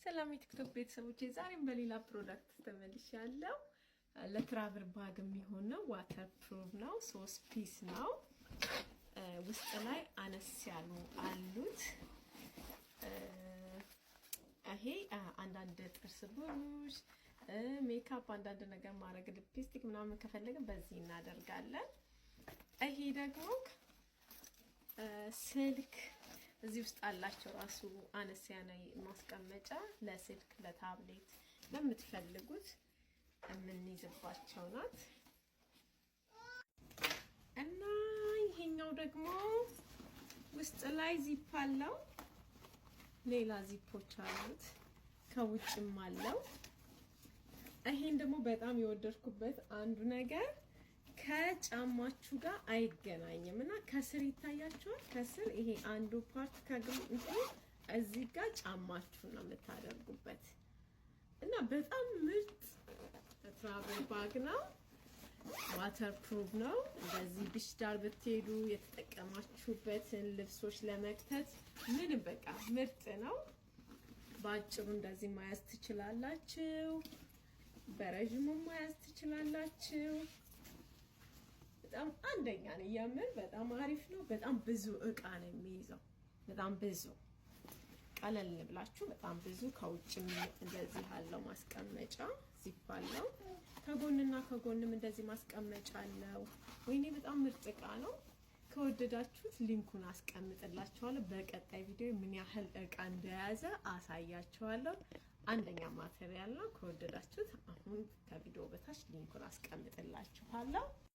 ሰላም የቲክቶክ ቤተሰቦቼ፣ ዛሬም በሌላ ፕሮዳክት ተመልሻለሁ። ለትራቨል ባግ የሚሆነው ዋተር ፕሩፍ ነው። 3 ፒስ ነው። ውስጥ ላይ አነስ ያሉ አሉት። ይሄ አንዳንድ ጥርስ ብሩሽ፣ ሜካፕ፣ አንዳንድ ነገር ማድረግ ሊፕስቲክ ምናምን ከፈለግን በዚህ እናደርጋለን። ይሄ ደግሞ ስልክ እዚህ ውስጥ አላቸው ራሱ አነስ ያለ ማስቀመጫ ለስልክ ለታብሌት ለምትፈልጉት የምንይዝባቸው ናት። እና ይሄኛው ደግሞ ውስጥ ላይ ዚፕ አለው፣ ሌላ ዚፖች አሉት፣ ከውጭም አለው። ይሄን ደግሞ በጣም የወደድኩበት አንዱ ነገር ከጫማችሁ ጋር አይገናኝም እና ከስር ይታያችኋል። ከስር ይሄ አንዱ ፓርት ከግምቱ እዚህ ጋር ጫማችሁ ነው የምታደርጉበት እና በጣም ምርጥ ትራቨል ባግ ነው። ዋተር ፕሩፍ ነው። እንደዚህ ቢች ዳር ብትሄዱ የተጠቀማችሁበትን ልብሶች ለመክተት ምንም በቃ ምርጥ ነው። በአጭሩ እንደዚህ መያዝ ትችላላችሁ፣ በረዥሙ መያዝ ትችላላችሁ። በጣም አንደኛ ነው። የምር በጣም አሪፍ ነው። በጣም ብዙ እቃ ነው የሚይዘው። በጣም ብዙ ቀለል ብላችሁ በጣም ብዙ። ከውጭም እንደዚህ አለው ማስቀመጫ፣ ዚፕ አለው። ከጎንና ከጎንም እንደዚህ ማስቀመጫ አለው። ወይኔ በጣም ምርጥ እቃ ነው። ከወደዳችሁት ሊንኩን አስቀምጥላችኋለሁ። በቀጣይ ቪዲዮ ምን ያህል እቃ እንደያዘ አሳያችኋለሁ። አንደኛ ማቴሪያል ነው። ከወደዳችሁት አሁን ከቪዲዮ በታች ሊንኩን አስቀምጥላችኋለሁ።